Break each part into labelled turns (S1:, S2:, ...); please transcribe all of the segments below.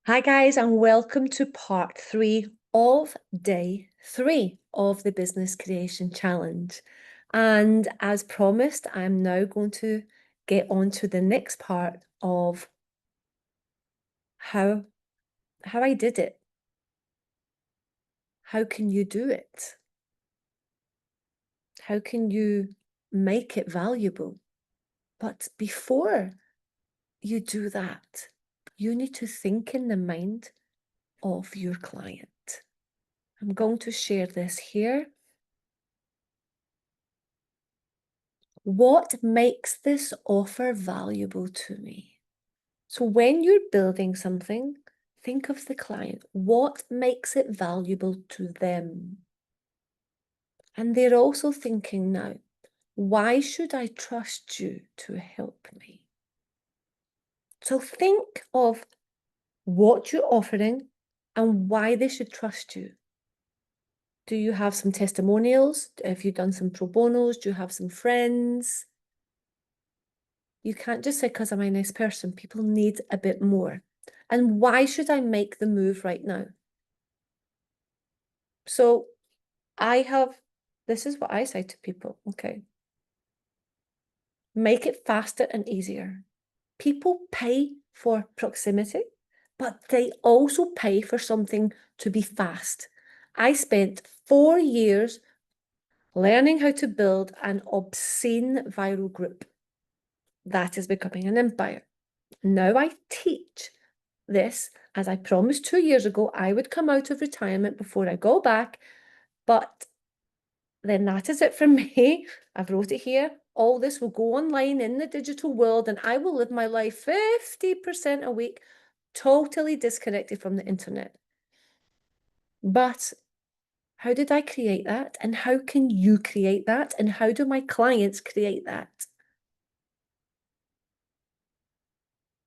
S1: Hi, guys, and welcome to part 3 of day 3 of the Business Creation Challenge. And as promised, I'm now going to get on to the next part of how I did it. How can you do it? How can you make it valuable? But before you do that, you need to think in the mind of your client. I'm going to share this here. What makes this offer valuable to me? So when you're building something, think of the client. What makes it valuable to them? And they're also thinking now, why should I trust you to help me? So think of what you're offering and why they should trust you. Do you have some testimonials? Have you done some pro bonos? Do you have some friends? You can't just say, because I'm a nice person. People need a bit more. And why should I make the move right now? So this is what I say to people, okay? Make it faster and easier. People pay for proximity, but they also pay for something to be fast. I spent 4 years learning how to build an obscene viral group. That is becoming an empire. Now I teach this, as I promised 2 years ago, I would come out of retirement before I go back, but then that is it for me. I've wrote it here. All this will go online in the digital world, and I will live my life 50% a week, totally disconnected from the internet. But how did I create that? And how can you create that? And how do my clients create that?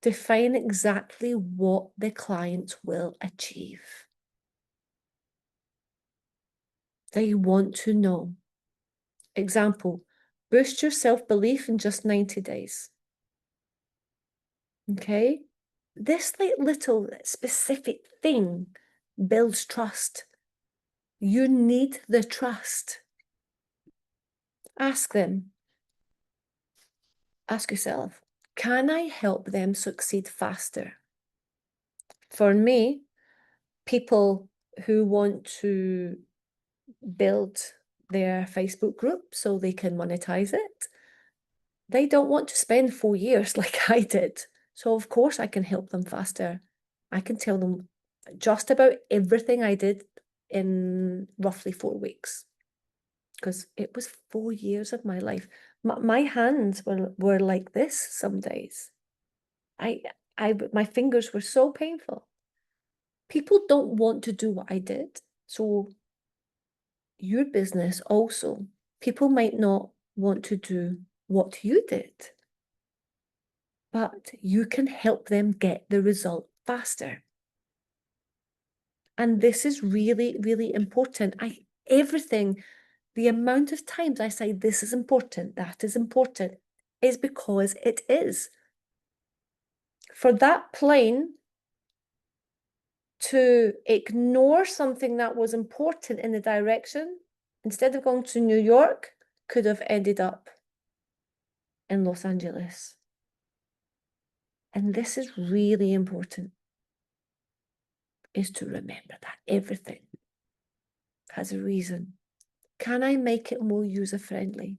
S1: Define exactly what the clients will achieve. They want to know. Example, boost your self-belief in just 90 days. Okay? This little specific thing builds trust. You need the trust. Ask them. Ask yourself, can I help them succeed faster? For me, people who want to build their Facebook group so they can monetize it, they don't want to spend 4 years like I did. So of course I can help them faster. I can tell them just about everything I did in roughly 4 weeks, because it was 4 years of my life. My hands were like this some days. My fingers were so painful. People don't want to do what I did. So your business also, people might not want to do what you did, but you can help them get the result faster. And this is really, really important. The amount of times I say this is important, that is important, is because it is. For that plane to ignore something that was important in the direction, instead of going to New York, could have ended up in Los Angeles. And this is really important, is to remember that everything has a reason. Can I make it more user-friendly?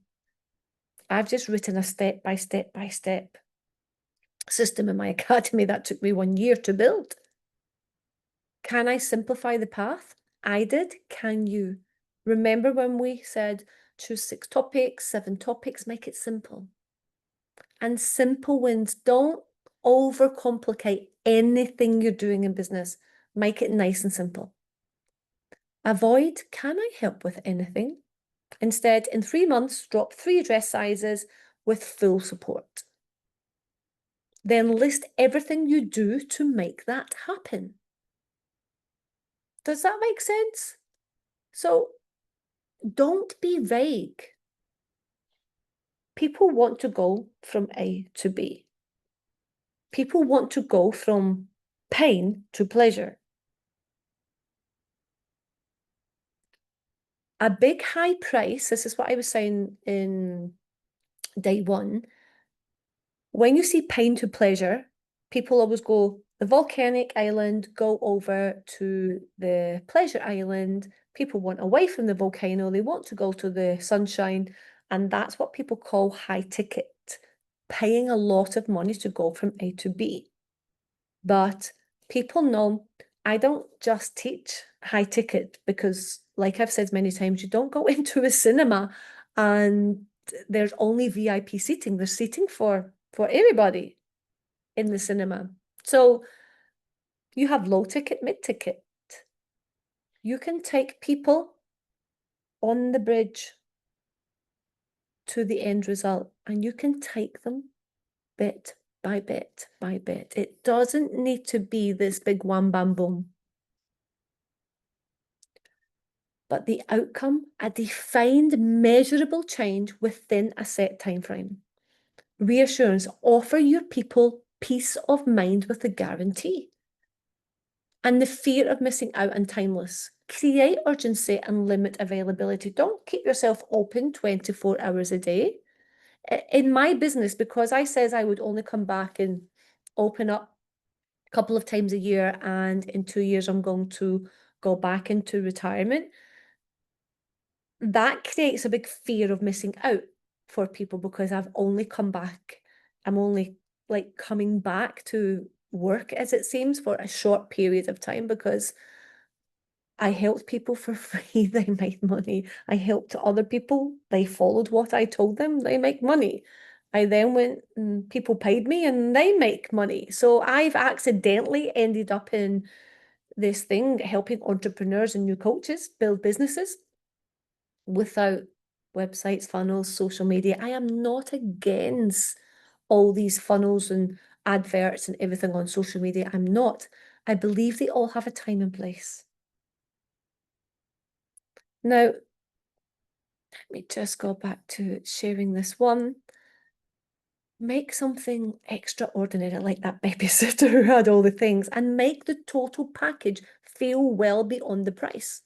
S1: I've just written a step-by-step system in my academy that took me 1 year to build. Can I simplify the path? I did. Can you? Remember when we said choose 6 topics, 7 topics, make it simple. And simple wins. Don't overcomplicate anything you're doing in business. Make it nice and simple. Avoid, can I help with anything? Instead, in 3 months, drop 3 dress sizes with full support. Then list everything you do to make that happen. Does that make sense? So don't be vague. People want to go from A to B. People want to go from pain to pleasure. A big high price, this is what I was saying in day one. When you see pain to pleasure, people always go the volcanic island, go over to the pleasure island. People want away from the volcano, they want to go to the sunshine, and that's what people call high ticket, paying a lot of money to go from A to B. But people know I don't just teach high ticket because, like I've said many times, you don't go into a cinema and there's only VIP seating. There's seating for everybody in the cinema. So you have low ticket, mid ticket. You can take people on the bridge to the end result, and you can take them bit by bit by bit. It doesn't need to be this big wham bam boom. But the outcome, a defined, measurable change within a set time frame. Reassurance, offer your people peace of mind with a guarantee. And the fear of missing out and timeless. Create urgency and limit availability. Don't keep yourself open 24 hours a day. In my business, because I says I would only come back and open up a couple of times a year, and in 2 years I'm going to go back into retirement, that creates a big fear of missing out for people because I've only come back. I'm only like coming back to work, as it seems, for a short period of time because I helped people for free, they made money. I helped other people, they followed what I told them, they make money. I then went and people paid me and they make money. So I've accidentally ended up in this thing helping entrepreneurs and new coaches build businesses without websites, funnels, social media. I am not against all these funnels and adverts and everything on social media. I'm not. I believe they all have a time and place. Now, let me just go back to sharing this one. Make something extraordinary like that babysitter who had all the things and make the total package feel well beyond the price.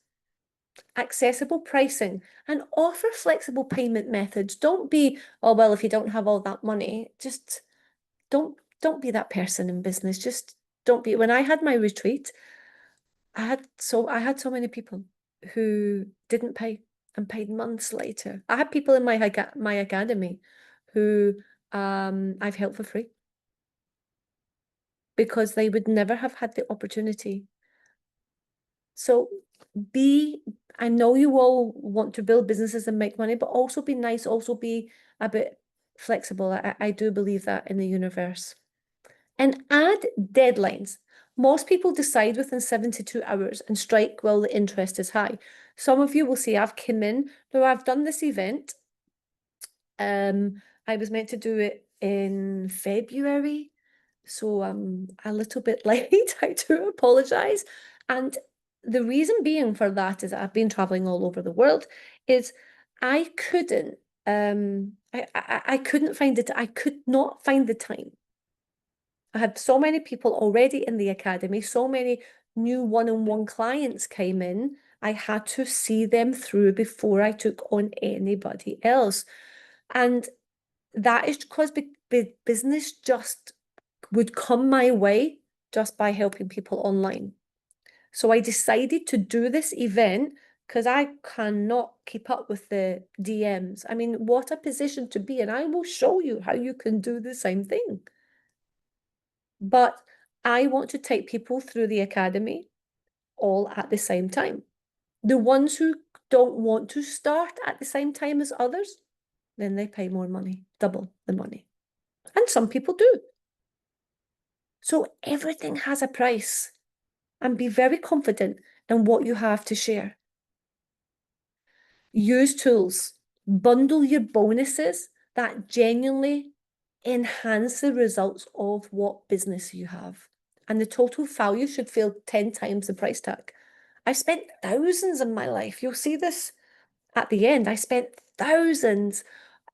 S1: Accessible pricing and offer flexible payment methods. Don't be, oh, well, if you don't have all that money, just don't be that person in business. Just don't be. When I had my retreat, I had so many people who didn't pay and paid months later. I had people in my academy who I've helped for free because they would never have had the opportunity. So I know you all want to build businesses and make money, but also be nice, also be a bit flexible. I do believe that in the universe. And add deadlines. Most people decide within 72 hours and strike while the interest is high. Some of you will say, I've come in, no, I've done this event. I was meant to do it in February, so I'm a little bit late. I do apologize. And the reason being for that is that I've been traveling all over the world, is I couldn't I couldn't find it. I could not find the time. I had so many people already in the academy, so many new one-on-one clients came in. I had to see them through before I took on anybody else. And that is because business just would come my way just by helping people online. So I decided to do this event because I cannot keep up with the DMs. I mean, what a position to be in. I will show you how you can do the same thing. But I want to take people through the academy all at the same time. The ones who don't want to start at the same time as others, then they pay more money, double the money. And some people do. So everything has a price, and be very confident in what you have to share. Use tools, bundle your bonuses that genuinely enhance the results of what business you have. And the total value should feel 10 times the price tag. I spent thousands in my life. You'll see this at the end. I spent thousands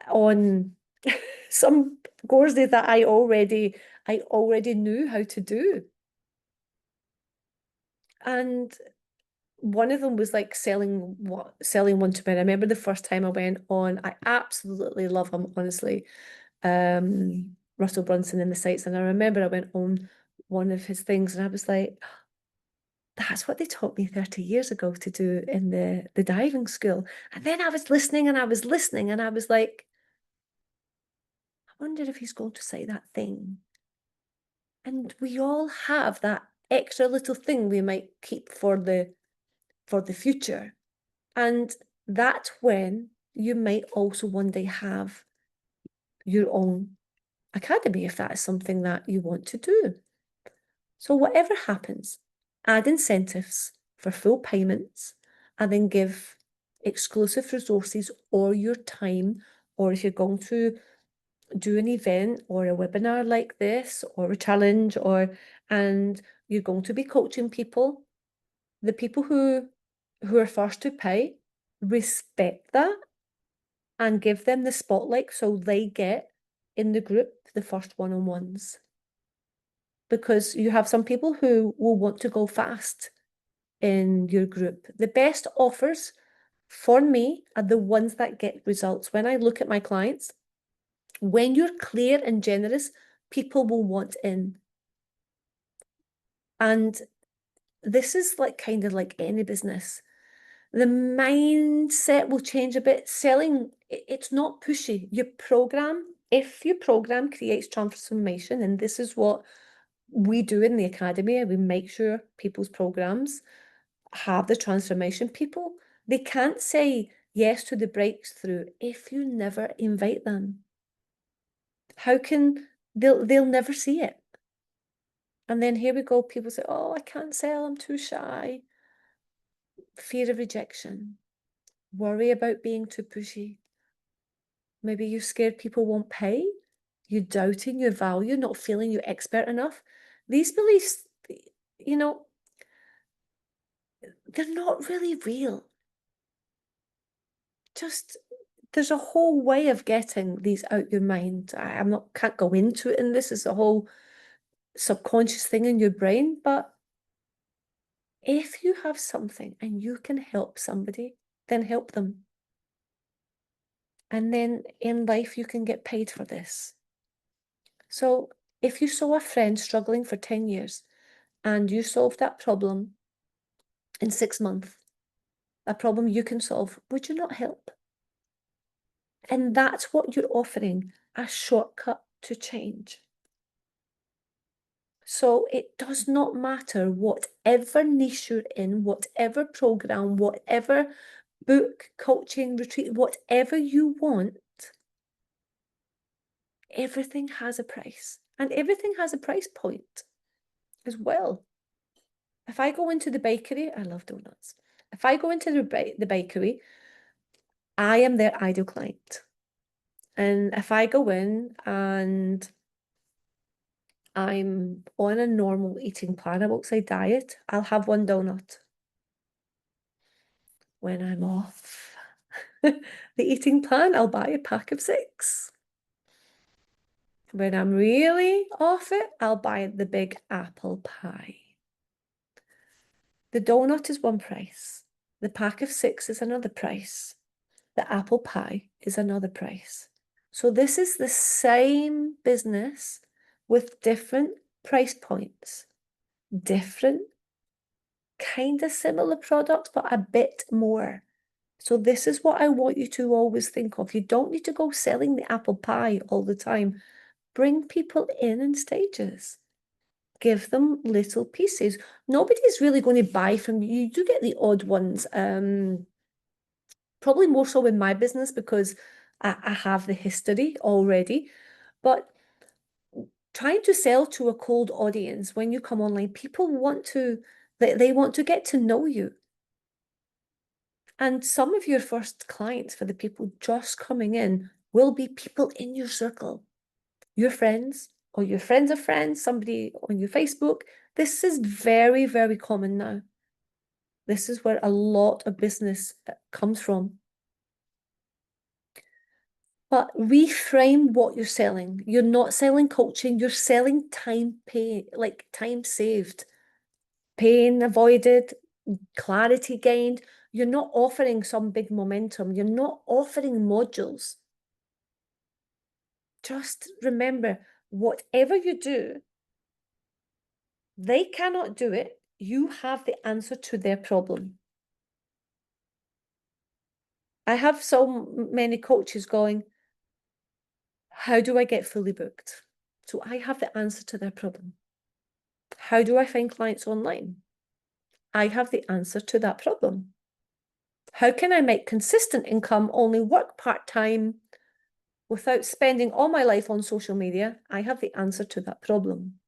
S1: on some courses that I already knew how to do. And one of them was like selling one to men. I remember the first time I went on, I absolutely love him, honestly. Russell Brunson in the sights. And I remember I went on one of his things and I was like, that's what they taught me 30 years ago to do in the diving school. And then I was listening and I was listening and I was like, I wonder if he's going to say that thing. And we all have that extra little thing we might keep for the future. And that's when you might also one day have your own academy if that is something that you want to do. So whatever happens, add incentives for full payments and then give exclusive resources or your time, or if you're going to do an event or a webinar like this or a challenge, and you're going to be coaching people, the people who are first to pay, respect that and give them the spotlight so they get in the group the first one-on-ones. Because you have some people who will want to go fast in your group. The best offers for me are the ones that get results. When I look at my clients, when you're clear and generous, people will want in. And this is like kind of like any business. The mindset will change a bit. Selling, it's not pushy. Your program, if your program creates transformation, and this is what we do in the academy, we make sure people's programs have the transformation. People, they can't say yes to the breakthrough if you never invite them. How can they'll never see it? And then here we go, people say, oh, I can't sell, I'm too shy. Fear of rejection, worry about being too pushy. Maybe you're scared people won't pay, you're doubting your value, not feeling you're expert enough. These beliefs, you know, they're not really real. Just there's a whole way of getting these out your mind. I'm not can't go into it, and this is a whole subconscious thing in your brain. But if you have something and you can help somebody, then help them. And then in life, you can get paid for this. So if you saw a friend struggling for 10 years and you solved that problem in 6 months, a problem you can solve, would you not help? And that's what you're offering, a shortcut to change. So it does not matter whatever niche you're in, whatever program, whatever book, coaching, retreat, whatever you want, everything has a price and everything has a price point as well. If I go into the bakery, I love donuts. If I go into the bakery, I am their ideal client. And if I go in and I'm on a normal eating plan, I won't say diet, I'll have one donut. When I'm off the eating plan, I'll buy a pack of 6. When I'm really off it, I'll buy the big apple pie. The donut is one price. The pack of 6 is another price. The apple pie is another price. So this is the same business with different price points, different kind of similar products, but a bit more. So this is what I want you to always think of. You don't need to go selling the apple pie all the time. Bring people in stages. Give them little pieces. Nobody's really going to buy from you. You do get the odd ones. Probably more so in my business because I have the history already. But trying to sell to a cold audience when you come online, people want to, they want to get to know you. And some of your first clients for the people just coming in will be people in your circle, your friends or your friends of friends, somebody on your Facebook. This is very, very common now. This is where a lot of business comes from. But reframe what you're selling. You're not selling coaching, you're selling time pay, like time saved. pain avoided, clarity gained. You're not offering some big momentum. You're not offering modules. Just remember, whatever you do, they cannot do it. You have the answer to their problem. I have so many coaches going, how do I get fully booked? So I have the answer to their problem. How do I find clients online? I have the answer to that problem. How can I make consistent income, only work part-time without spending all my life on social media? I have the answer to that problem.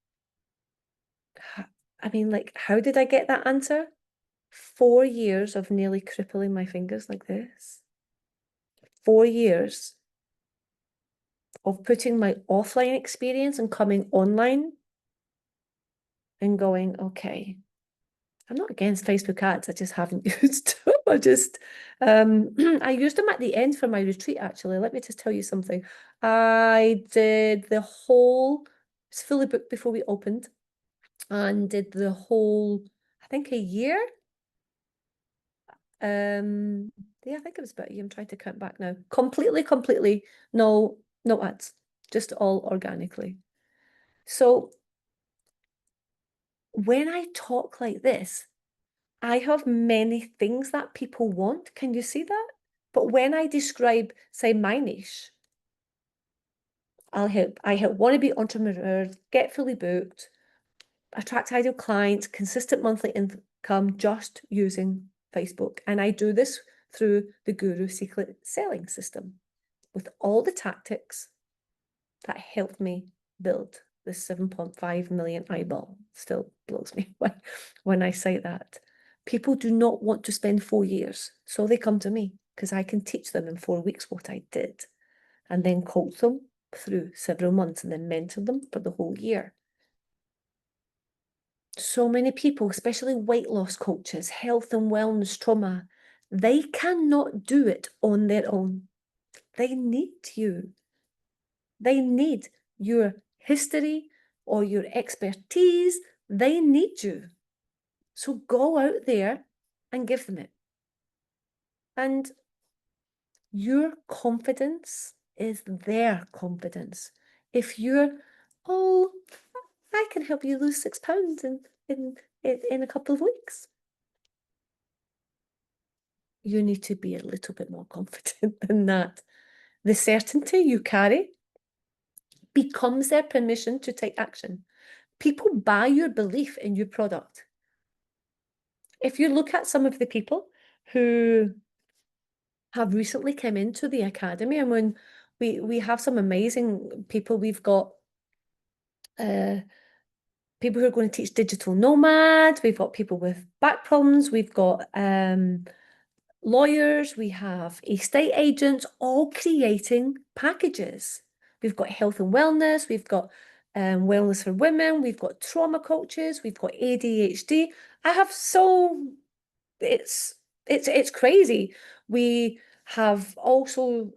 S1: I mean, like, how did I get that answer? 4 years of nearly crippling my fingers like this. 4 years of putting my offline experience and coming online and going, okay, I'm not against Facebook ads, I just haven't used them. I used them at the end for my retreat, actually. Let me just tell you something. I did the whole, it's fully booked before we opened, and did the whole, I think a year. Yeah, I think it was about a year. I'm trying to count back now. Completely, no ads, just all organically. So when I talk like this, I have many things that people want. Can you see that? But when I describe, say, my niche, I help wannabe entrepreneurs get fully booked, attract ideal clients, consistent monthly income just using Facebook. And I do this through the Guru Secret Selling System with all the tactics that helped me build the 7.5 million eyeball. Still blows me when I say that. People do not want to spend 4 years, so they come to me because I can teach them in 4 weeks what I did, and then coach them through several months and then mentor them for the whole year. So many people, especially weight loss coaches, health and wellness, trauma, they cannot do it on their own. They need you. They need your history or your expertise. They need you. So go out there and give them it. And your confidence is their confidence. If you're, oh, I can help you lose 6 pounds in a couple of weeks. You need to be a little bit more confident than that. The certainty you carry becomes their permission to take action. People buy your belief in your product. If you look at some of the people who have recently come into the academy, and when we have some amazing people, we've got people who are going to teach digital nomads, we've got people with back problems, we've got lawyers, we have estate agents, all creating packages. We've got health and wellness, we've got wellness for women, we've got trauma coaches, we've got ADHD. I have it's crazy. We have also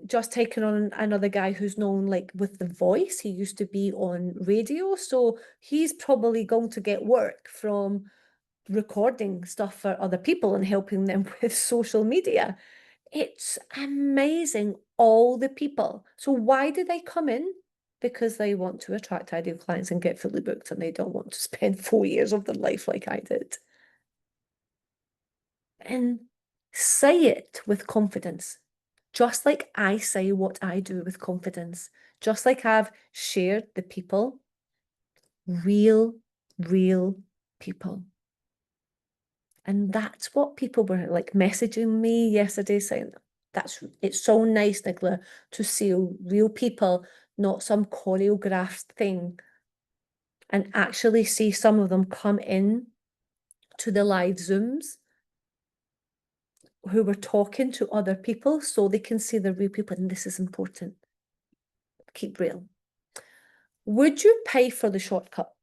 S1: just taken on another guy who's known like with The Voice. He used to be on radio, so he's probably going to get work from recording stuff for other people and helping them with social media. It's amazing, all the people. So why do they come in? Because they want to attract ideal clients and get fully booked, and they don't want to spend 4 years of their life like I did. And say it with confidence, just like I say what I do with confidence, just like I've shared the people, real people. And that's what people were like messaging me yesterday saying, it's so nice, Nicola, to see real people, not some choreographed thing, and actually see some of them come in to the live Zooms who were talking to other people so they can see the real people. And this is important. Keep real. Would you pay for the shortcut?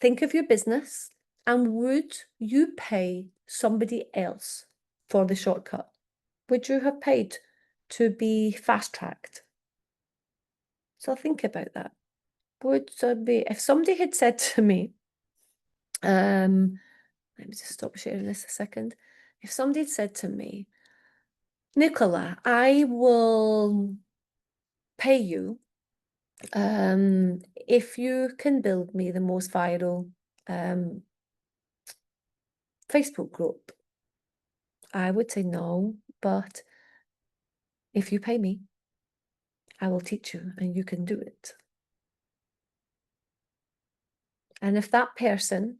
S1: Think of your business, and would you pay somebody else for the shortcut? Would you have paid to be fast-tracked? So think about that. Would somebody, if somebody had said to me, Let me just stop sharing this a second. If somebody had said to me, Nicola, I will pay you if you can build me the most viral Facebook group, I would say no, but if you pay me, I will teach you and you can do it. And if that person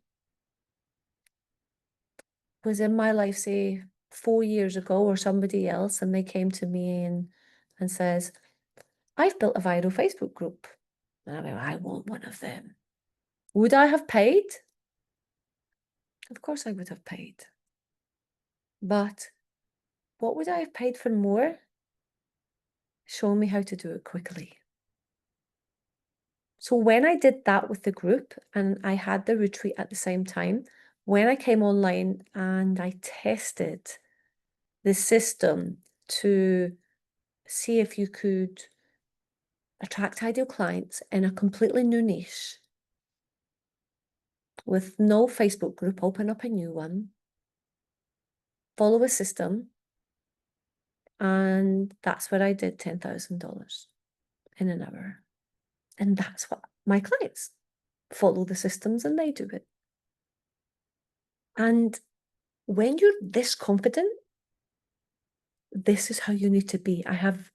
S1: was in my life, say 4 years ago, or somebody else, and they came to me and says, I've built a viral Facebook group. And I went, I want one of them. Would I have paid? Of course I would have paid. But what would I have paid for more? Show me how to do it quickly. So when I did that with the group and I had the retreat at the same time, when I came online and I tested the system to see if you could attract ideal clients in a completely new niche with no Facebook group, open up a new one, follow a system, and that's where I did $10,000 in an hour. And that's what my clients follow the systems and they do it. And when you're this confident, this is how you need to be. I have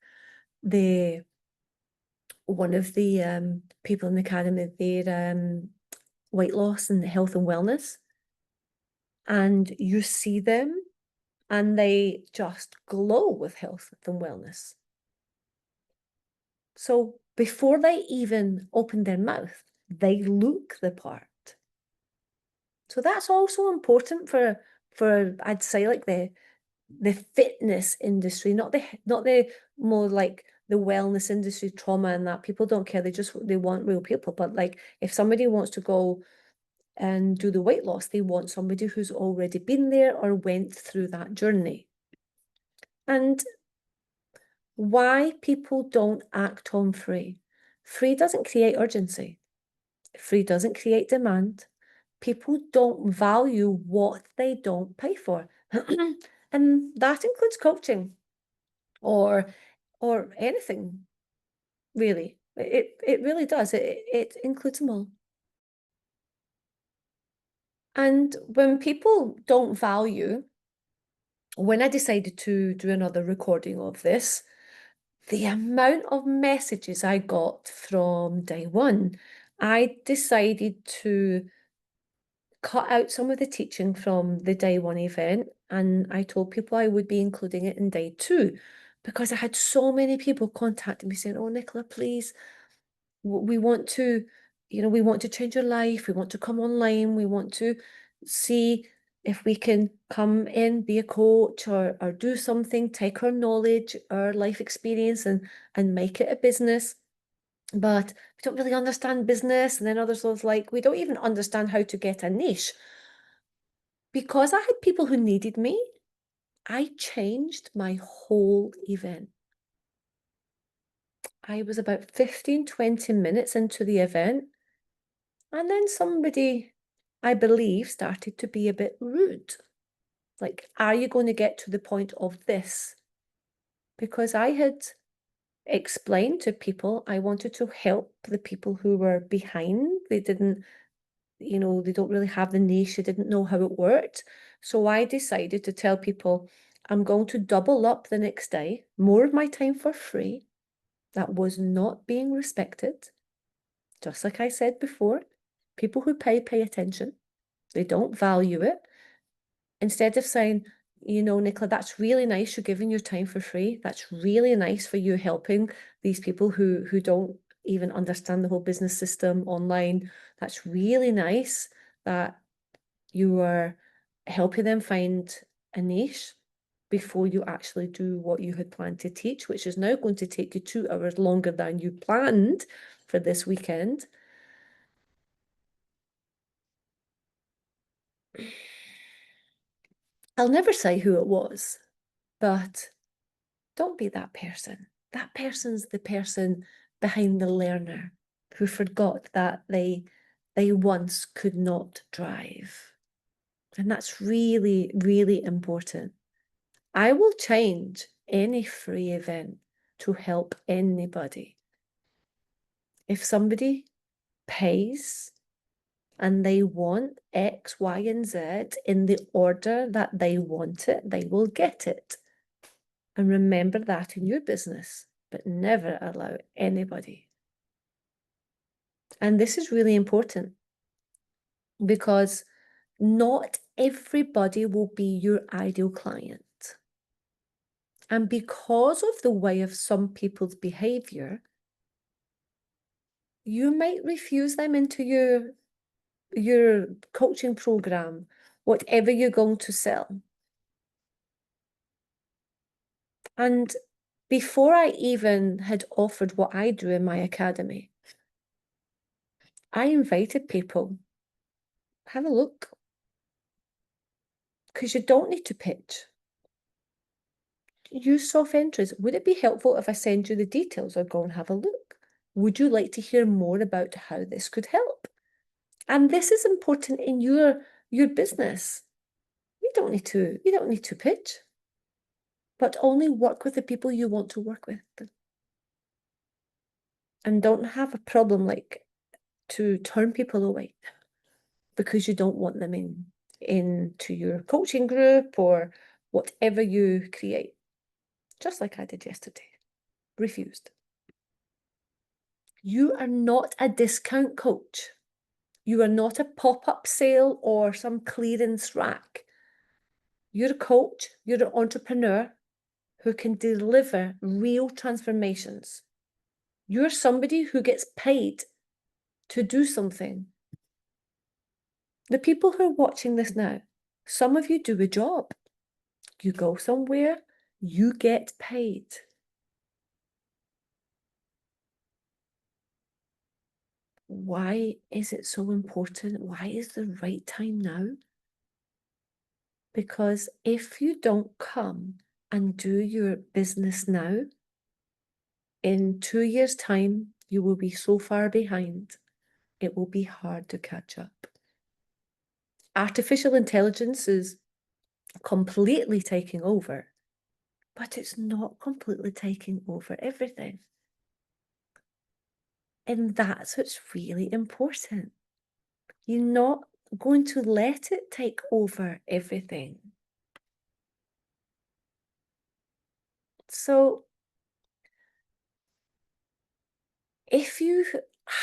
S1: one of the people in the academy, their weight loss and health and wellness, and you see them and they just glow with health and wellness. So before they even open their mouth, they look the part. So that's also important for I'd say like the fitness industry, not the more like the wellness industry, trauma and that. People don't care. They want real people. But like if somebody wants to go and do the weight loss, they want somebody who's already been there or went through that journey. And why people don't act on free. Free doesn't create urgency. Free doesn't create demand. People don't value what they don't pay for. And that includes coaching or anything, really. It really does. It includes them all. And when people don't value, when I decided to do another recording of this, the amount of messages I got from day one, I decided to cut out some of the teaching from the day one event, and I told people I would be including it in day two because I had so many people contacting me saying, oh, Nicola, please, we want to, we want to change your life. We want to come online. We want to see if we can come in, be a coach or do something, take our knowledge, our life experience and make it a business. But we don't really understand business. And then others was like, we don't even understand how to get a niche. Because I had people who needed me, I changed my whole event. I was about 15, 20 minutes into the event. And then somebody, I believe, started to be a bit rude. Like, are you going to get to the point of this? Because I had explained to people I wanted to help the people who were behind. They didn't, they don't really have the niche. They didn't know how it worked. So I decided to tell people, I'm going to double up the next day, more of my time for free. That was not being respected. Just like I said before, people who pay attention. They don't value it. Instead of saying, Nicola, that's really nice. You're giving your time for free. That's really nice for you helping these people who don't even understand the whole business system online. That's really nice that you are helping them find a niche before you actually do what you had planned to teach, which is now going to take you 2 hours longer than you planned for this weekend. I'll never say who it was, but don't be that person. That person's the person behind the learner who forgot that they they once could not drive. And that's really, really important. I will change any free event to help anybody. If somebody pays and they want X, Y, and Z in the order that they want it, they will get it. And remember that in your business, but never allow anybody. And this is really important because not everybody will be your ideal client. And because of the way of some people's behavior, you might refuse them into your coaching program, whatever you're going to sell. And before I even had offered what I do in my academy, I invited people, have a look, because you don't need to pitch. Use soft entries. Would it be helpful if I send you the details or go and have a look? Would you like to hear more about how this could help? And this is important in your business. You don't need to pitch, but only work with the people you want to work with. And don't have a problem like to turn people away because you don't want them into your coaching group or whatever you create. Just like I did yesterday. Refused. You are not a discount coach. You are not a pop-up sale or some clearance rack. You're a coach, you're an entrepreneur who can deliver real transformations. You're somebody who gets paid to do something. The people who are watching this now, some of you do a job. You go somewhere, you get paid. Why is it so important? Why is the right time now? Because if you don't come and do your business now, in 2 years' time, you will be so far behind, it will be hard to catch up. Artificial intelligence is completely taking over, but it's not completely taking over everything. And that's what's really important. You're not going to let it take over everything. So if you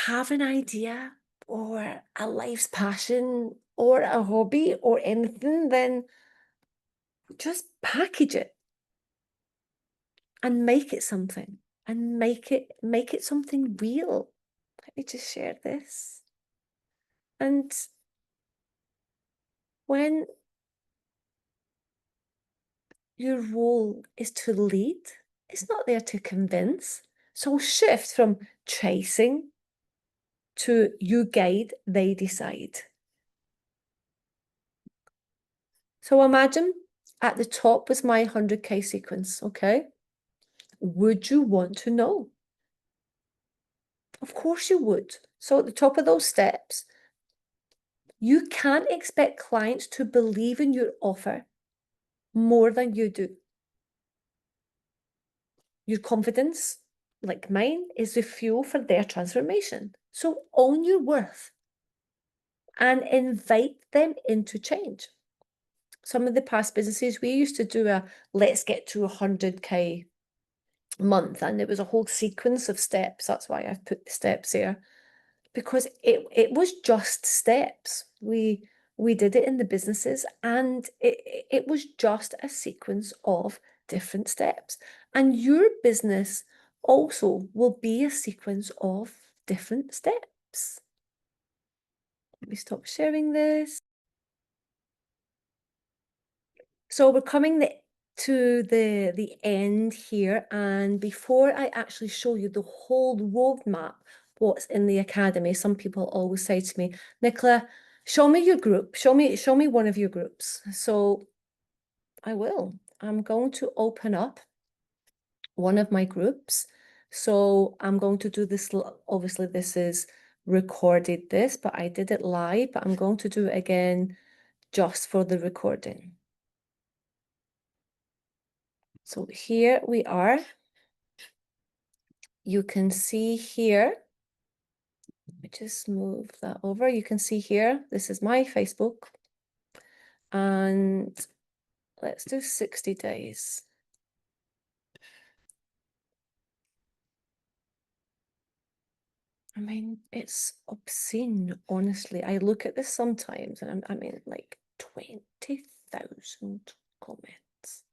S1: have an idea or a life's passion or a hobby or anything, then just package it and make it something and make it something real. Let me just share this. And when your role is to lead, it's not there to convince. So shift from chasing to you guide, they decide. So imagine at the top was my 100K sequence, okay? Would you want to know? Of course you would. So at the top of those steps, you can't expect clients to believe in your offer more than you do. Your confidence, like mine, is the fuel for their transformation. So own your worth and invite them into change. Some of the past businesses, we used to do a let's get to 100K month, and it was a whole sequence of steps. That's why I've put the steps there, because it was just steps. We did it in the businesses, and it was just a sequence of different steps. And your business also will be a sequence of different steps. Let me stop sharing this. So we're coming to the end here, and before I actually show you the whole roadmap, what's in the academy, some people always say to me, Nicola, show me your group, show me one of your groups. So I will. I'm going to open up one of my groups. So I'm going to do this, obviously this is recorded this, but I did it live, but I'm going to do it again just for the recording. So here we are. You can see here, let me just move that over. You can see here, this is my Facebook. And let's do 60 days. I mean, it's obscene, honestly. I look at this sometimes and I mean, like 20,000 comments.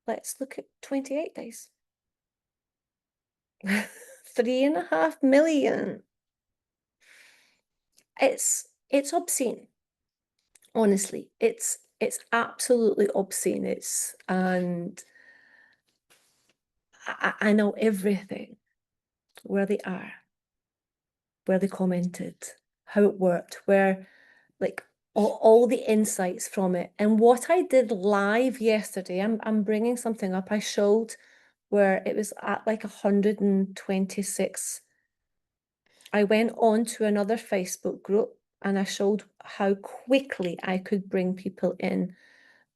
S1: Let's look at 28 days. 3.5 million. It's obscene. Honestly, it's absolutely obscene. And I know everything, where they are, where they commented, how it worked, where, like, all the insights from it. And what I did live yesterday, I'm bringing something up. I showed where it was at like 126. I went on to another Facebook group and I showed how quickly I could bring people in.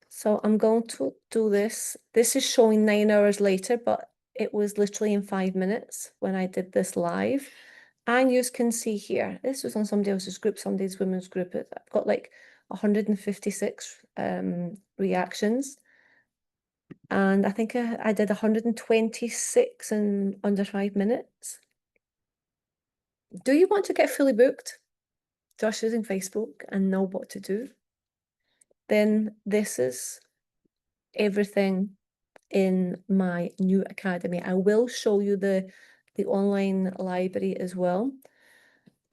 S1: So I'm going to do this. This is showing 9 hours later, but it was literally in 5 minutes when I did this live. And you can see here, this was on somebody else's group, somebody's women's group. I've got like 156 reactions. And I think I did 126 in under 5 minutes. Do you want to get fully booked, just using Facebook and know what to do? Then this is everything in my new academy. I will show you the online library as well.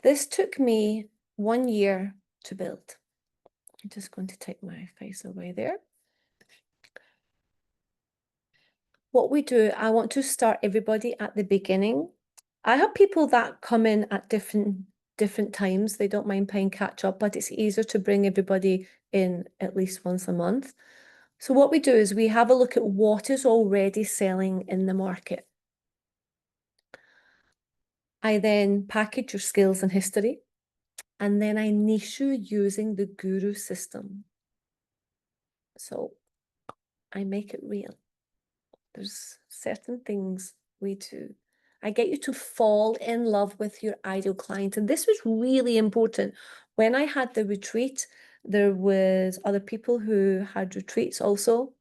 S1: This took me 1 year to build. I'm just going to take my face away there. What we do, I want to start everybody at the beginning. I have people that come in at different times. They don't mind playing catch up, but it's easier to bring everybody in at least once a month. So what we do is we have a look at what is already selling in the market. I then package your skills and history, and then I niche you using the guru system. So I make it real. There's certain things we do. I get you to fall in love with your ideal client. And this was really important. When I had the retreat, there was other people who had retreats also.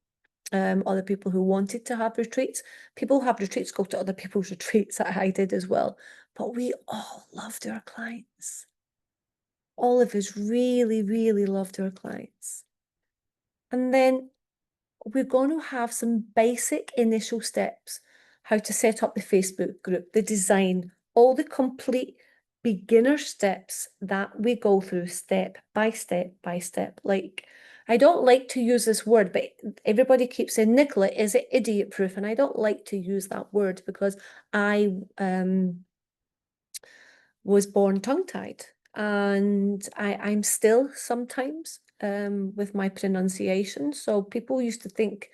S1: Other people who wanted to have retreats. People who have retreats go to other people's retreats that I did as well. But we all loved our clients. All of us really, really loved our clients. And then we're going to have some basic initial steps, how to set up the Facebook group, the design, all the complete beginner steps that we go through step by step by step. Like, I don't like to use this word, but everybody keeps saying, Nicola, is it idiot proof? And I don't like to use that word because I was born tongue-tied, and I'm still sometimes with my pronunciation. So people used to think,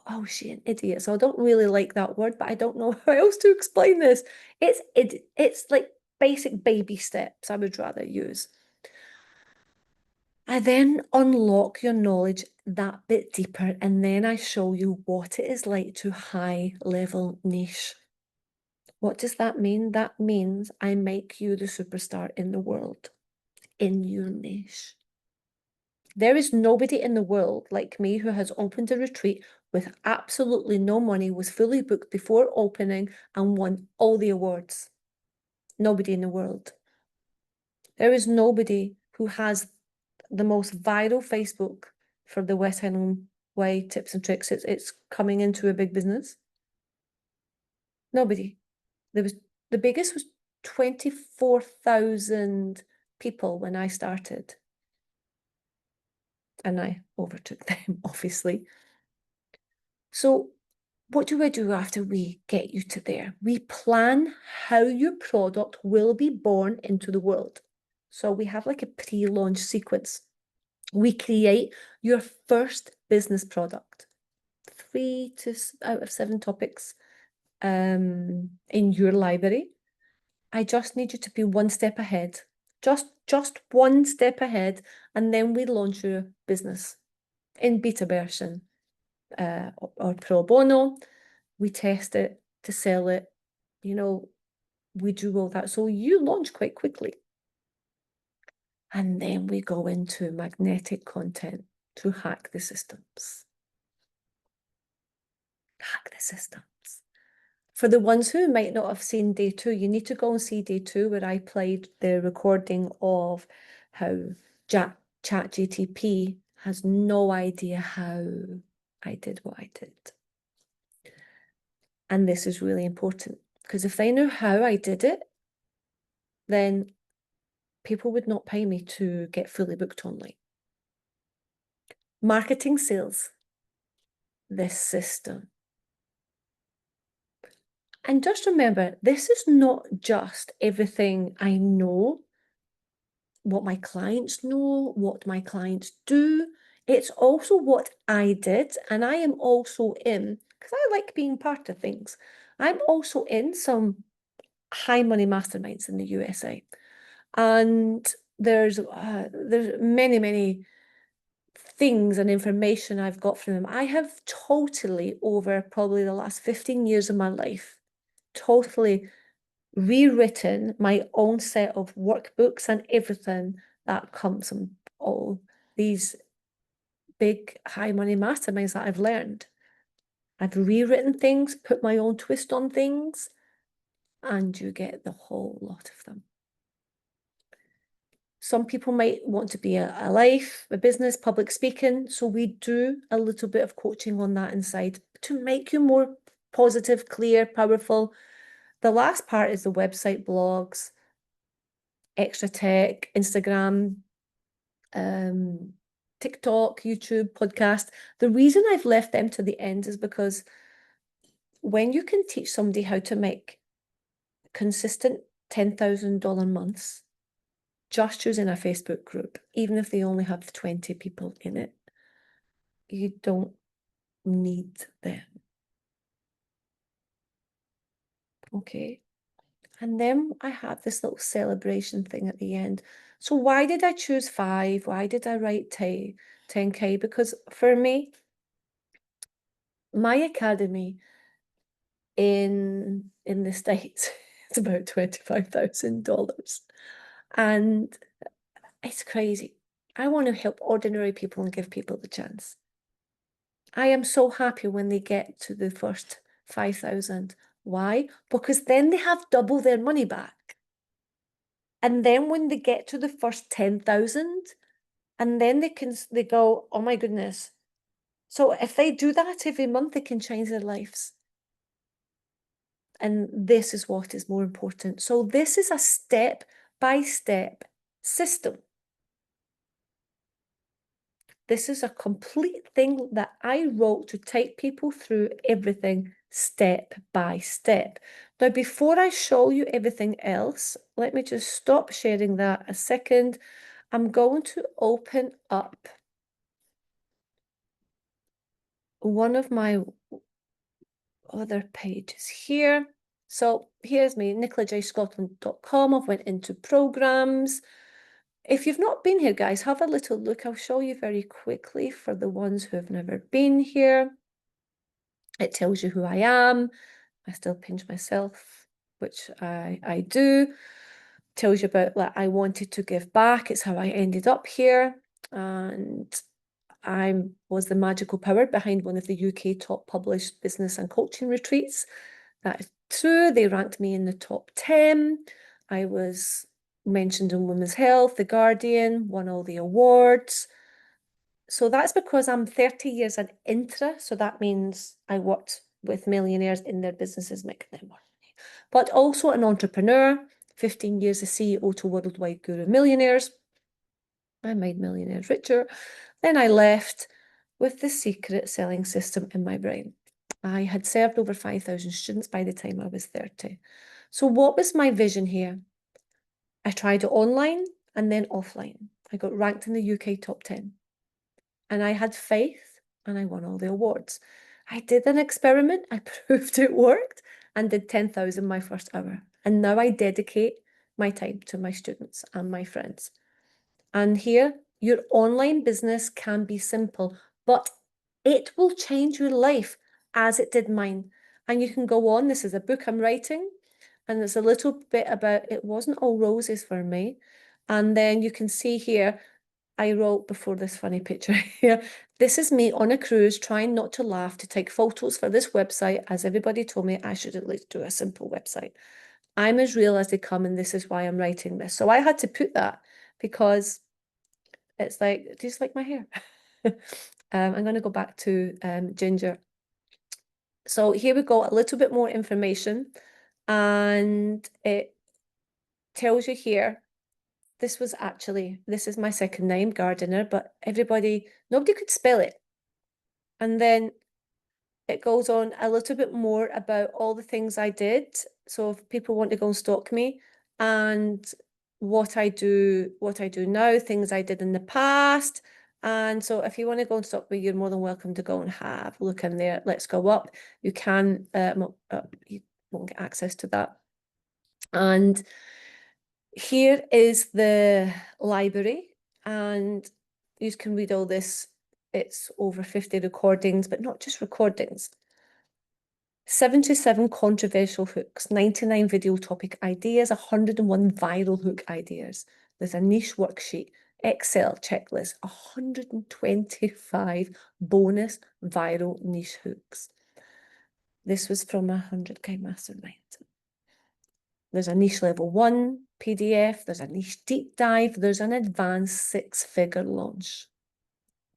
S1: oh, she an idiot. So I don't really like that word, but I don't know how else to explain this. It's like basic baby steps I would rather use. I then unlock your knowledge that bit deeper, and then I show you what it is like to high level niche. What does that mean? That means I make you the superstar in the world, in your niche. There is nobody in the world like me who has opened a retreat with absolutely no money, was fully booked before opening, and won all the awards. Nobody in the world. There is nobody who has the most viral Facebook for the West Highland Way tips and tricks. It's coming into a big business. Nobody. The biggest was 24,000 people when I started. And I overtook them, obviously. So what do I do after we get you to there? We plan how your product will be born into the world. So we have like a pre-launch sequence. We create your first business product, 3 out of 7 topics in your library. I just need you to be one step ahead. Just one step ahead, and then we launch your business in beta version or pro bono. We test it to sell it. You know, we do all that. So you launch quite quickly. And then we go into magnetic content to hack the systems. Hack the systems. For the ones who might not have seen day 2, you need to go and see day 2 where I played the recording of how ChatGPT has no idea how I did what I did. And this is really important because if they knew how I did it, then people would not pay me to get fully booked online. Marketing sales, this system. And just remember, this is not just everything I know, what my clients know, what my clients do. It's also what I did. And I am also in, because I like being part of things, I'm also in some high money masterminds in the USA. And there's many, many things and information I've got from them. I have totally, over probably the last 15 years of my life, totally rewritten my own set of workbooks and everything that comes from all these big high money masterminds that I've learned. I've rewritten things, put my own twist on things, and you get the whole lot of them. Some people might want to be a life, a business, public speaking. So we do a little bit of coaching on that inside to make you more positive, clear, powerful. The last part is the website, blogs, extra tech, Instagram, TikTok, YouTube, podcast. The reason I've left them to the end is because when you can teach somebody how to make consistent $10,000 months, just using a Facebook group, even if they only have 20 people in it, you don't need them. Okay. And then I have this little celebration thing at the end. So why did I choose 5? Why did I write 10K? Because for me, my academy in the States is about $25,000. And it's crazy. I want to help ordinary people and give people the chance. I am so happy when they get to the first 5,000. Why? Because then they have double their money back. And then when they get to the first 10,000, and then they go, oh my goodness. So if they do that every month, they can change their lives. And this is what is more important. So this is a step-by-step system. This is a complete thing that I wrote to take people through everything step by step. Now, before I show you everything else, let me just stop sharing that a second. I'm going to open up one of my other pages here. So here's me, nicolajscotland.com. I've went into programs. If you've not been here, guys, have a little look. I'll show you very quickly for the ones who have never been here. It tells you who I am. I still pinch myself, which I do. Tells you about like I wanted to give back. It's how I ended up here. And I was the magical power behind one of the UK top published business and coaching retreats. That is true. They ranked me in the top 10. I was mentioned in Women's Health, The Guardian, won all the awards. So that's because I'm 30 years an intra. So that means I worked with millionaires in their businesses, making them more money. But also an entrepreneur, 15 years as CEO to Worldwide Guru Millionaires. I made millionaires richer. Then I left with the secret selling system in my brain. I had served over 5,000 students by the time I was 30. So what was my vision here? I tried it online and then offline. I got ranked in the UK top 10. And I had faith and I won all the awards. I did an experiment, I proved it worked and did 10,000 my first hour. And now I dedicate my time to my students and my friends. And here, your online business can be simple, but it will change your life as it did mine. And you can go on. This is a book I'm writing, and there's a little bit about it wasn't all roses for me. And then you can see here, I wrote before this funny picture here, this is me on a cruise trying not to laugh to take photos for this website, as everybody told me I should at least do a simple website. I'm as real as they come, and this is why I'm writing this. So I had to put that because it's like, just like my hair. I'm going to go back to Ginger. So here we go, a little bit more information, and it tells you here, this is my second name, Gardener, but nobody could spell it. And then it goes on a little bit more about all the things I did. So if people want to go and stalk me, and what I do now, things I did in the past. And so if you want to go and stalk me, you're more than welcome to go and have a look in there. Let's go up. You can, you won't get access to that. And here is the library, and you can read all this. It's over 50 recordings, but not just recordings. 77 controversial hooks, 99 video topic ideas, 101 viral hook ideas. There's a niche worksheet, Excel checklist, 125 bonus viral niche hooks. This was from a 100K mastermind. There's a niche level 1 PDF, there's a niche deep dive, there's an advanced 6-figure launch.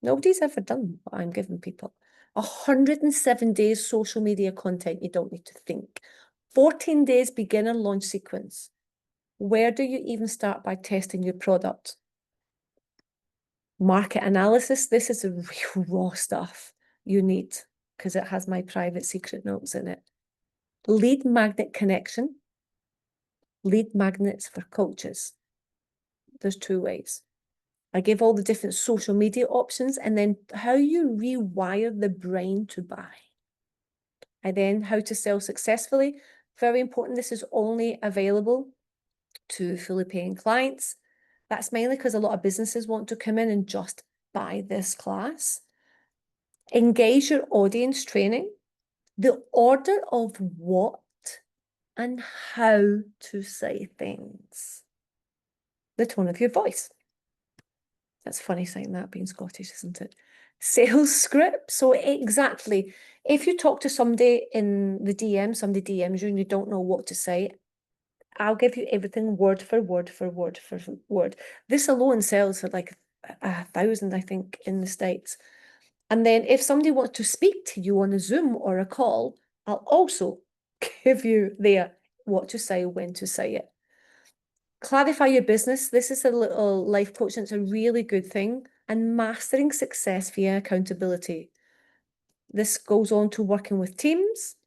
S1: Nobody's ever done what I'm giving people. 107 days social media content you don't need to think. 14 days beginner launch sequence. Where do you even start by testing your product? Market analysis. This is the real raw stuff you need because it has my private secret notes in it. Lead magnet connection. Lead magnets for coaches. There's 2 ways. I give all the different social media options, and then how you rewire the brain to buy. And then how to sell successfully. Very important. This is only available to fully paying clients. That's mainly because a lot of businesses want to come in and just buy this class. Engage your audience training. The order of what and how to say things. The tone of your voice. That's funny saying that, being Scottish, isn't it? Sales script. So exactly, if you talk to somebody in the DM, somebody DMs you and you don't know what to say, I'll give you everything word for word for word for word. This alone sells for like 1,000, I think, in the States. And then if somebody wants to speak to you on a Zoom or a call, I'll also give you there what to say, when to say it. Clarify your business. This is a little life coach, and it's a really good thing. And mastering success via accountability. This goes on to working with teams.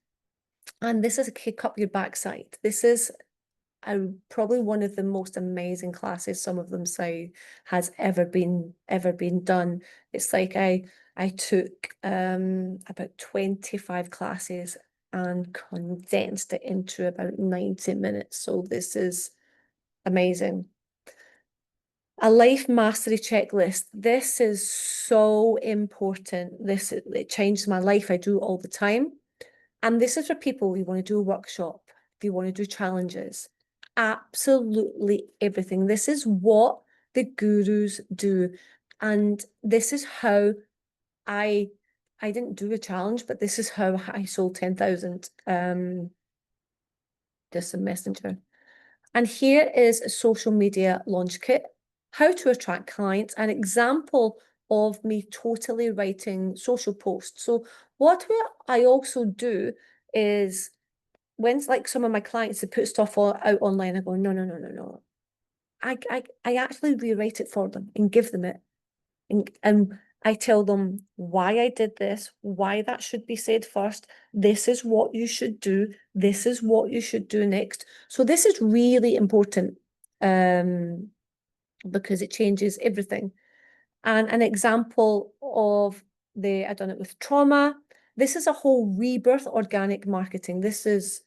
S1: And this is a kick up your backside. This is probably one of the most amazing classes, some of them say, has ever been done. It's like I took about 25 classes and condensed it into about 90 minutes. So this is amazing. A life mastery checklist. This is so important. It changed my life. I do it all the time. And this is for people who want to do a workshop, if you want to do challenges, absolutely everything. This is what the gurus do. And this is how I didn't do a challenge, but this is how I sold 10,000. Just a messenger. And here is a social media launch kit. How to attract clients, an example of me totally writing social posts. So what I also do is when like some of my clients that put stuff out online, I go, no. I actually rewrite it for them and give them it. And I tell them why I did this, why that should be said first. This is what you should do. This is what you should do next. So this is really important because it changes everything. And an example of I've done it with trauma. This is a whole rebirth organic marketing. This is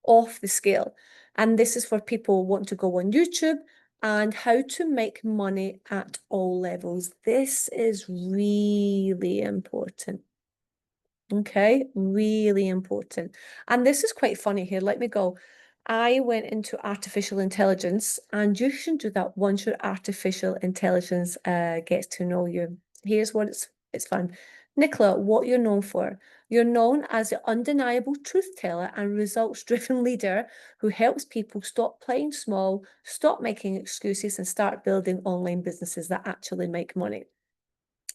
S1: off the scale. And this is for people wanting to go on YouTube and how to make money at all levels. This is really important. Okay, really important. And this is quite funny here. Let me go. I went into artificial intelligence, and you should do that once your artificial intelligence gets to know you. Here's what it's fun. Nicola, what you're known for. You're known as the undeniable truth teller and results-driven leader who helps people stop playing small, stop making excuses, and start building online businesses that actually make money.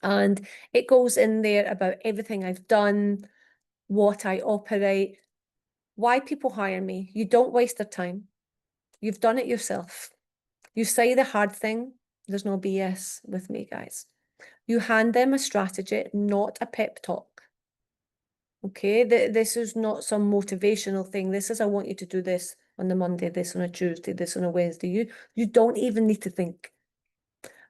S1: And it goes in there about everything I've done, what I operate, why people hire me. You don't waste their time. You've done it yourself. You say the hard thing. There's no BS with me, guys. You hand them a strategy, not a pep talk. Okay, this is not some motivational thing. This is, I want you to do this on the Monday, this on a Tuesday, this on a Wednesday. You don't even need to think.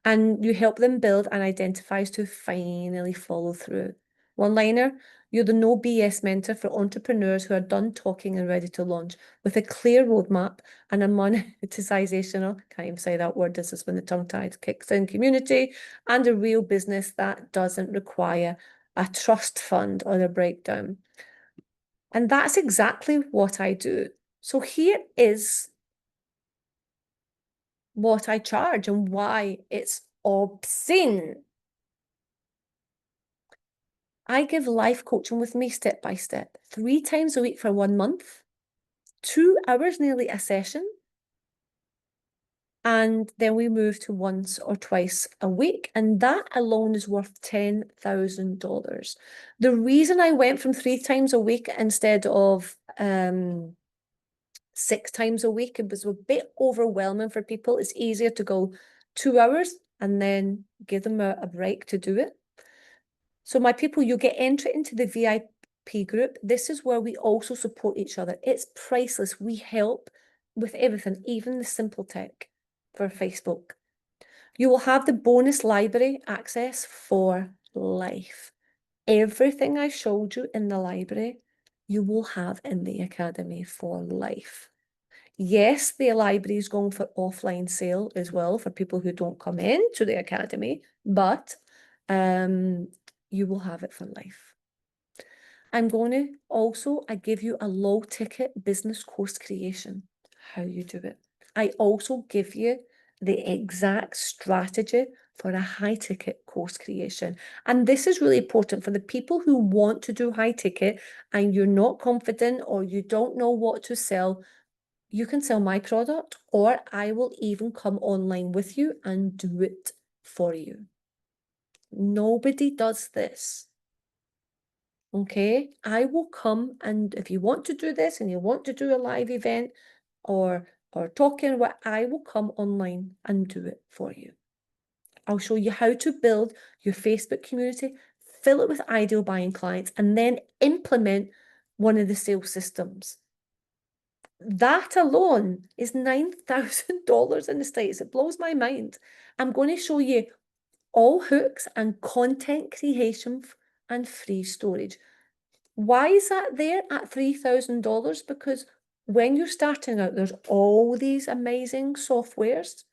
S1: And you help them build and identify to finally follow through. One-liner, you're the no BS mentor for entrepreneurs who are done talking and ready to launch with a clear roadmap and a monetizational, can't even say that word, this is when the tongue-tied kicks in, community, and a real business that doesn't require a trust fund or a breakdown. And that's exactly what I do. So here is what I charge and why it's obscene. I give life coaching with me step by step, 3 times a week for 1 month, 2 hours nearly a session. And then we move to once or twice a week. And that alone is worth $10,000. The reason I went from 3 times a week instead of 6 times a week, it was a bit overwhelming for people. It's easier to go 2 hours and then give them a break to do it. So my people, you get entry into the VIP group. This is where we also support each other. It's priceless. We help with everything, even the simple tech for Facebook. You will have the bonus library access for life. Everything I showed you in the library, you will have in the Academy for life. Yes, the library is going for offline sale as well for people who don't come into the Academy, but you will have it for life. I'm going to also, I give you a low ticket business course creation, how you do it. I also give you the exact strategy for a high ticket course creation. And this is really important for the people who want to do high ticket and you're not confident or you don't know what to sell. You can sell my product, or I will even come online with you and do it for you. Nobody does this. Okay, I will come, and if you want to do this and you want to do a live event or talking, what I will come online and do it for you. I'll show you how to build your Facebook community, fill it with ideal buying clients, and then implement one of the sales systems. That alone is $9,000 in the States. It blows my mind. I'm going to show you all hooks and content creation and free storage. Why is that there at $3,000? Because when you're starting out, there's all these amazing softwares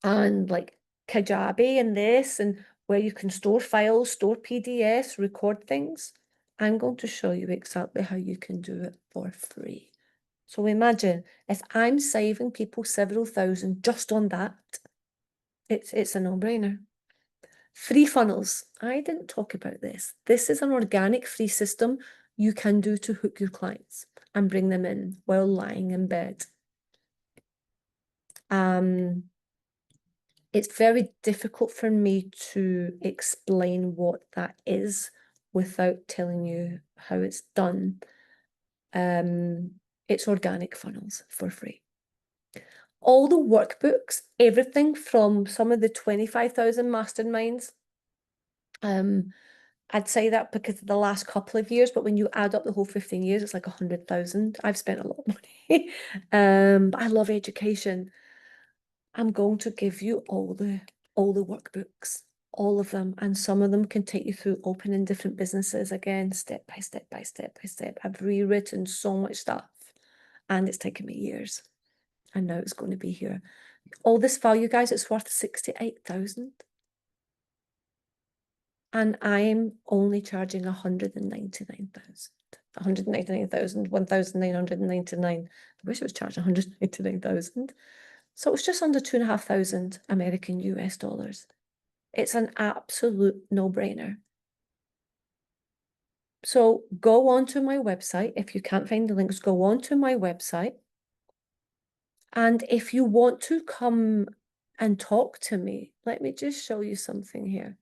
S1: and like Kajabi and this, and where you can store files, store PDFs, record things. I'm going to show you exactly how you can do it for free. So imagine if I'm saving people several thousand just on that, it's a no-brainer. Free funnels. I didn't talk about this. This is an organic free system you can do to hook your clients and bring them in while lying in bed. It's very difficult for me to explain what that is without telling you how it's done. It's organic funnels for free. All the workbooks, everything from some of the 25,000 masterminds. I'd say that because of the last couple of years, but when you add up the whole 15 years, it's like 100,000. I've spent a lot of money. But I love education. I'm going to give you all the workbooks. all of them, and some of them can take you through opening different businesses again, step by step by step by step. I've rewritten so much stuff, and it's taken me years, and now it's going to be here. All this value, guys, it's worth 68,000, and I'm only charging 199,000. 1,999. I wish I was charging 199,000. So it's just under 2,500 American US dollars. It's an absolute no-brainer. So go onto my website. If you can't find the links, go onto my website. And if you want to come and talk to me, let me just show you something here.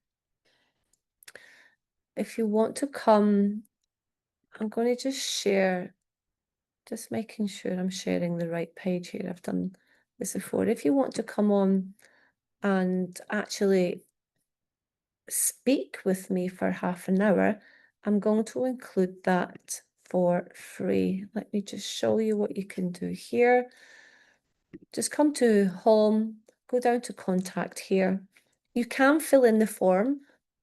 S1: If you want to come, I'm going to just share, just making sure I'm sharing the right page here. I've done this before. If you want to come on and actually speak with me for half an hour, I'm going to include that for free. Let me just show you what you can do here. Just come to home, go down to contact here. You can fill in the form,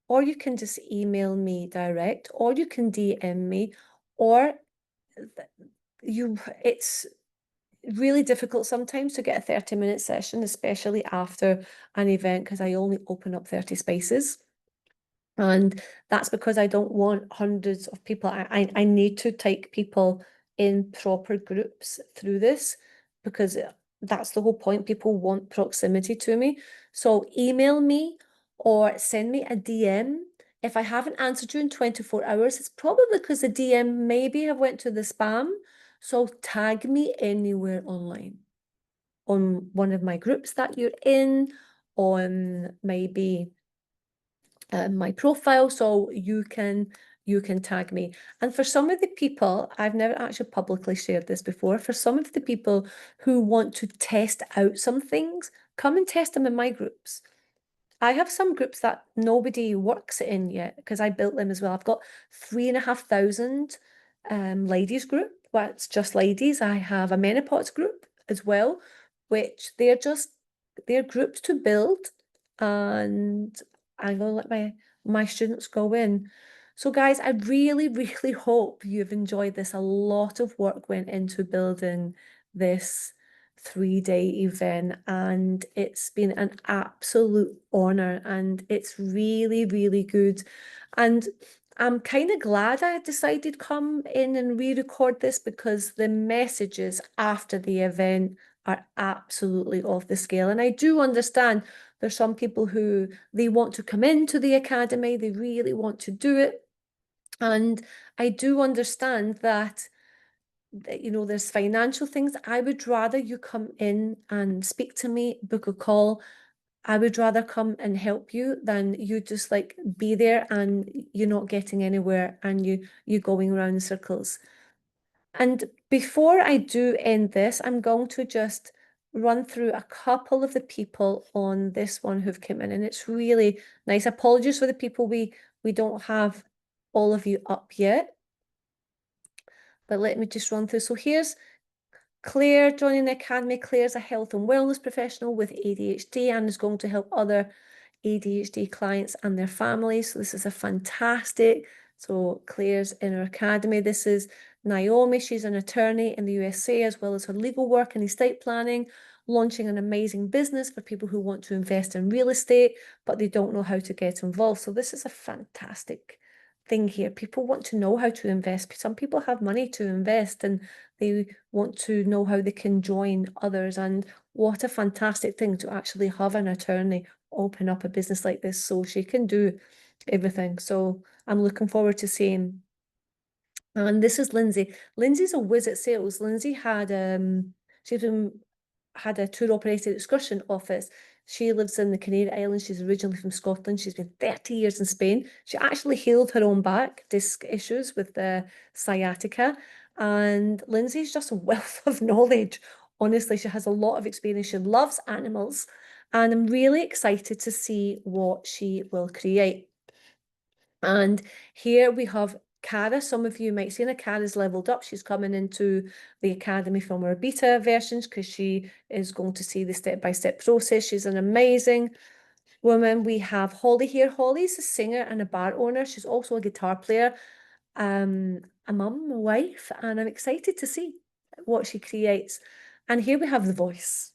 S1: or you can just email me direct, or you can DM me, or it's really difficult sometimes to get a 30-minute session, especially after an event, because I only open up 30 spaces. And that's because I don't want hundreds of people. I need to take people in proper groups through this, because that's the whole point. People want proximity to me. So email me or send me a DM. If I haven't answered you in 24 hours, it's probably because the DM maybe have went to the spam. So tag me anywhere online, on one of my groups that you're in, on maybe my profile, so you can tag me. And for some of the people, I've never actually publicly shared this before, for some of the people who want to test out some things, come and test them in my groups. I have some groups that nobody works in yet, because I built them as well. I've got 3,500 ladies group, where it's just ladies. I have a menopause group as well, which they're groups to build, and I'm gonna let my students go in. So guys, I really, really hope you've enjoyed this. A lot of work went into building this 3-day event, and it's been an absolute honor, and it's really, really good. And I'm kind of glad I decided to come in and re-record this, because the messages after the event are absolutely off the scale. And I do understand there's some people who they want to come into the academy, they really want to do it. And I do understand that, you know, there's financial things. I would rather you come in and speak to me, book a call. I would rather come and help you than you just like be there and you're not getting anywhere, and you going around in circles. And before I do end this, I'm going to just run through a couple of the people on this one who've come in, and it's really nice. Apologies for the people we don't have all of you up yet, but let me just run through. So here's Claire joining the academy. Claire's a health and wellness professional with ADHD and is going to help other ADHD clients and their families. So this is a fantastic. So Claire's in our academy. This is Naomi. She's an attorney in the USA, as well as her legal work and estate planning, launching an amazing business for people who want to invest in real estate, but they don't know how to get involved. So this is a fantastic thing here. People want to know how to invest. Some people have money to invest and they want to know how they can join others. And what a fantastic thing to actually have an attorney open up a business like this, so she can do everything. So I'm looking forward to seeing. And this is Lindsay. Lindsay's a whiz at sales. Lindsay had had a tour operated excursion office. She lives in the Canary Islands. She's originally from Scotland. She's been 30 years in Spain. She actually healed her own back disc issues with the sciatica. And Lindsay's just a wealth of knowledge. Honestly, she has a lot of experience. She loves animals. And I'm really excited to see what she will create. And here we have Cara. Some of you might see that Cara's leveled up. She's coming into the academy from our beta versions, because she is going to see the step-by-step process. She's an amazing woman. We have Holly here. Holly's a singer and a bar owner. She's also a guitar player, a mum, a wife, and I'm excited to see what she creates. And here we have The Voice.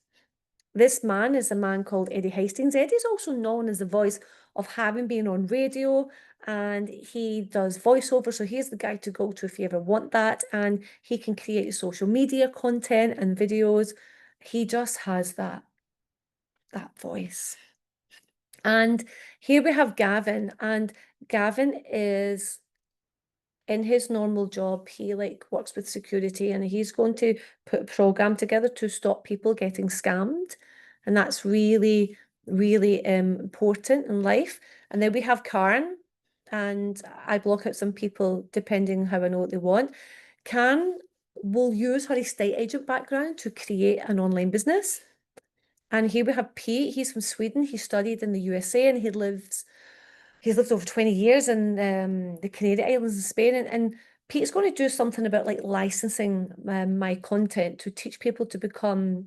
S1: This man is a man called Eddie Hastings. Eddie's also known as the voice of having been on radio, and he does voiceover. So he's the guy to go to if you ever want that. And he can create social media content and videos. He just has that voice. And here we have Gavin, and Gavin is in his normal job, he like works with security, and he's going to put a program together to stop people getting scammed. And that's really, really important in life. And then we have Karen, and I block out some people depending how I know what they want. Karen will use her estate agent background to create an online business. And here we have Pete. He's from Sweden. He studied in the USA, and he's lived over 20 years in the Canary Islands in Spain. And Pete's going to do something about like licensing my content to teach people to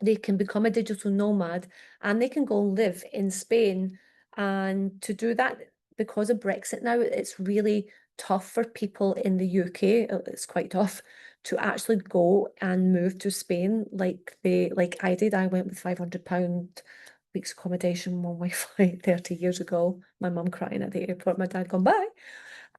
S1: they can become a digital nomad, and they can go and live in Spain. And to do that, because of Brexit now, it's really tough for people in the UK. It's quite tough to actually go and move to Spain like I did. I went with £500 week's accommodation on my flight 30 years ago. My mum crying at the airport, my dad gone bye.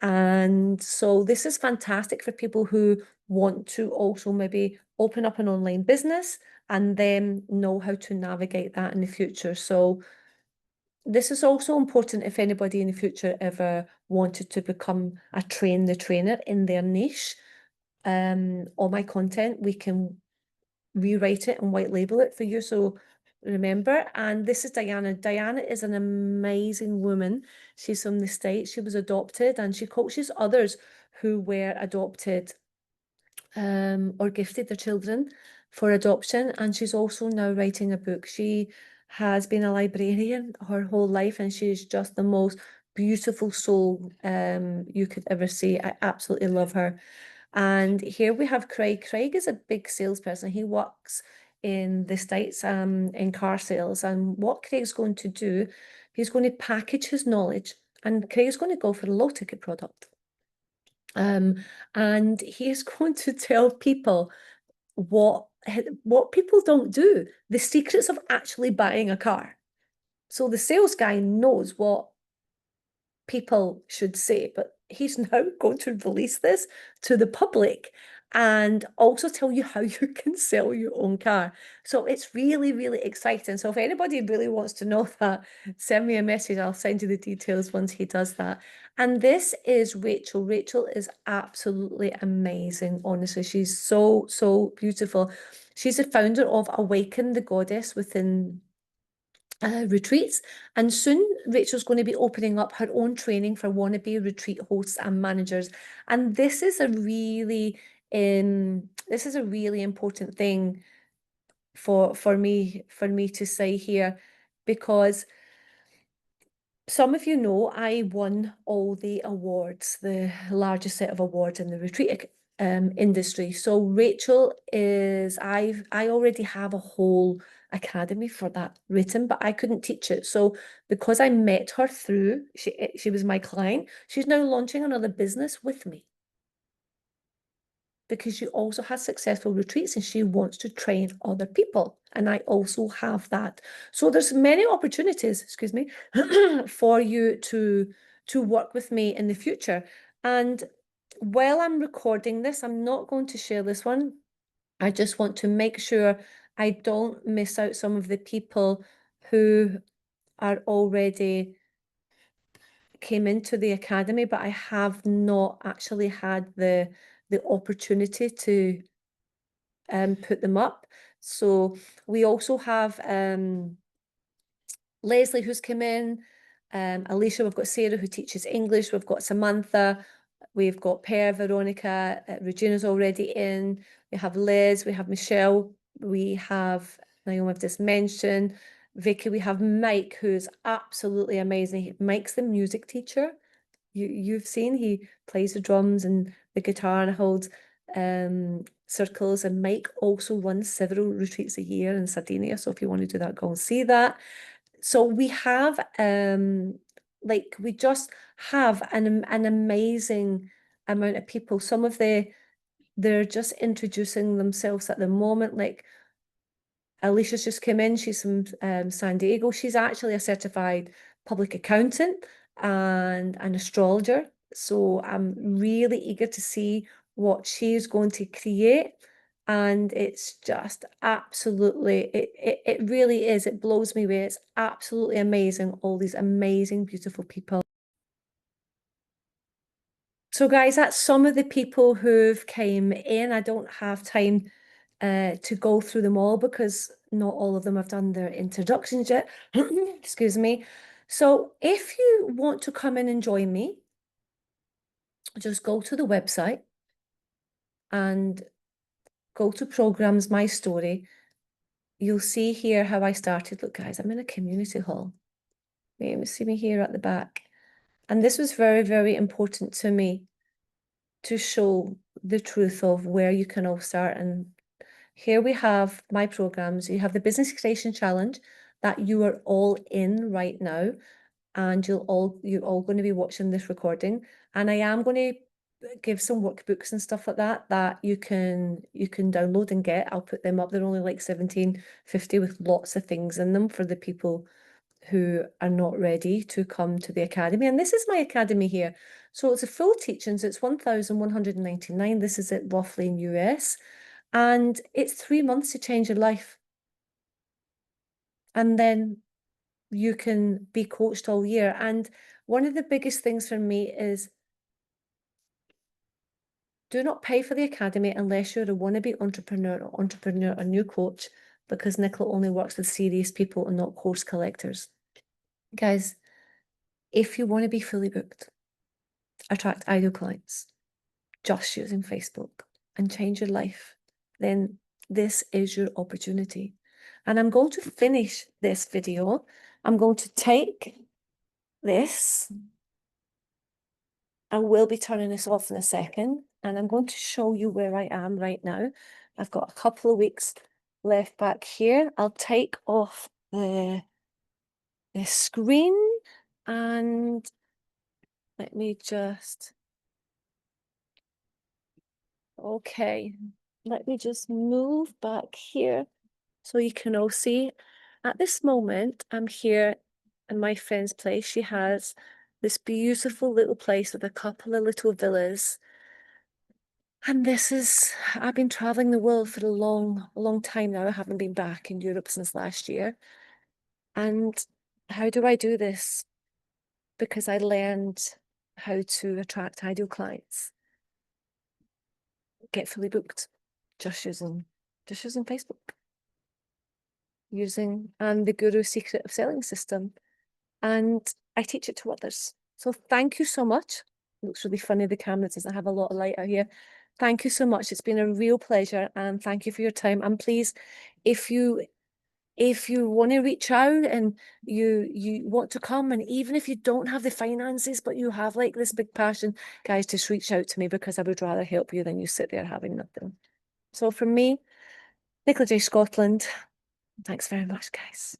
S1: And so this is fantastic for people who want to also maybe open up an online business and then know how to navigate that in the future. So this is also important if anybody in the future ever wanted to become a train the trainer in their niche. All my content, we can rewrite it and white label it for you. So remember, and this is Diana. Diana is an amazing woman. She's from the States. She was adopted, and she coaches others who were adopted or gifted their children for adoption. And she's also now writing a book. She has been a librarian her whole life, and she's just the most beautiful soul you could ever see. I absolutely love her. And here we have Craig. Craig is a big salesperson. He works in the States in car sales. And what Craig's going to do, he's going to package his knowledge, and Craig's going to go for a low ticket product. And he is going to tell people what people don't do, the secrets of actually buying a car. So the sales guy knows what people should say, but he's now going to release this to the public and also tell you how you can sell your own car. So it's really, really exciting. So if anybody really wants to know that, send me a message. I'll send you the details once he does that. And this is Rachel. Rachel is absolutely amazing. Honestly, she's so, so beautiful. She's the founder of Awaken the Goddess within retreats, and soon Rachel's going to be opening up her own training for wannabe retreat hosts and managers. And this is a really important thing for me to say here, because some of you know I won all the awards, the largest set of awards in the retreat industry. So Rachel is, I already have a whole academy for that written, but I couldn't teach it. So because I met her through, she was my client, she's now launching another business with me, because she also has successful retreats and she wants to train other people. And I also have that. So there's many opportunities, excuse me, for you to work with me in the future. And while I'm recording this, I'm not going to share this one. I just want to make sure I don't miss out some of the people who are already came into the academy, but I have not actually had the opportunity to put them up. So we also have Leslie who's come in, Alicia, we've got Sarah who teaches English, we've got Samantha, we've got Per, Veronica, Regina's already in, we have Liz, we have Michelle, we have Naomi, I've just mentioned, Vicky, we have Mike, who's absolutely amazing. Mike's the music teacher. You've seen, he plays the drums and the guitar and holds circles, and Mike also runs several retreats a year in Sardinia, so if you want to do that, go and see that. So we have like we just have an amazing amount of people. Some of they're just introducing themselves at the moment. Like Alicia's just come in. She's from San Diego. She's actually a certified public accountant and an astrologer. So I'm really eager to see what she's going to create. And it's just absolutely, it really is. It blows me away. It's absolutely amazing. All these amazing, beautiful people. So guys, that's some of the people who've came in. I don't have time to go through them all because not all of them have done their introductions yet. Excuse me. So if you want to come in and join me, just go to the website and go to programs, my story. You'll see here how I started. Look, guys, I'm in a community hall. You see me here at the back. And this was very, very important to me to show the truth of where you can all start. And here we have my programs. You have the Business Creation Challenge that you are all in right now. And you're all going to be watching this recording. And I am going to give some workbooks and stuff like that you can download and get. I'll put them up. They're only like $17.50 with lots of things in them for the people who are not ready to come to the academy. And this is my academy here. So it's a full teachings. It's $1,199. This is it roughly in US. And it's 3 months to change your life. And then you can be coached all year. And one of the biggest things for me is do not pay for the academy unless you're a wannabe entrepreneur or new coach, because Nicola only works with serious people and not course collectors. Guys, if you want to be fully booked, attract ideal clients, just using Facebook and change your life, then this is your opportunity. And I'm going to finish this video. I'm going to take this. I will be turning this off in a second, and I'm going to show you where I am right now. I've got a couple of weeks left back here. I'll take off the screen and let me just, okay, let me just move back here so you can all see. At this moment, I'm here in my friend's place. She has this beautiful little place with a couple of little villas. And I've been traveling the world for a long time now. I haven't been back in Europe since last year. And how do I do this? Because I learned how to attract ideal clients, get fully booked, just using Facebook, and the Guru Secret of Selling system. And I teach it to others. So thank you so much. It looks really funny, the camera doesn't have a lot of light out here. Thank you so much. It's been a real pleasure, and thank you for your time. And please, if you want to reach out and you want to come, and even if you don't have the finances, but you have like this big passion, guys, just reach out to me, because I would rather help you than you sit there having nothing. So from me, Nicola J. Scotland, thanks very much, guys.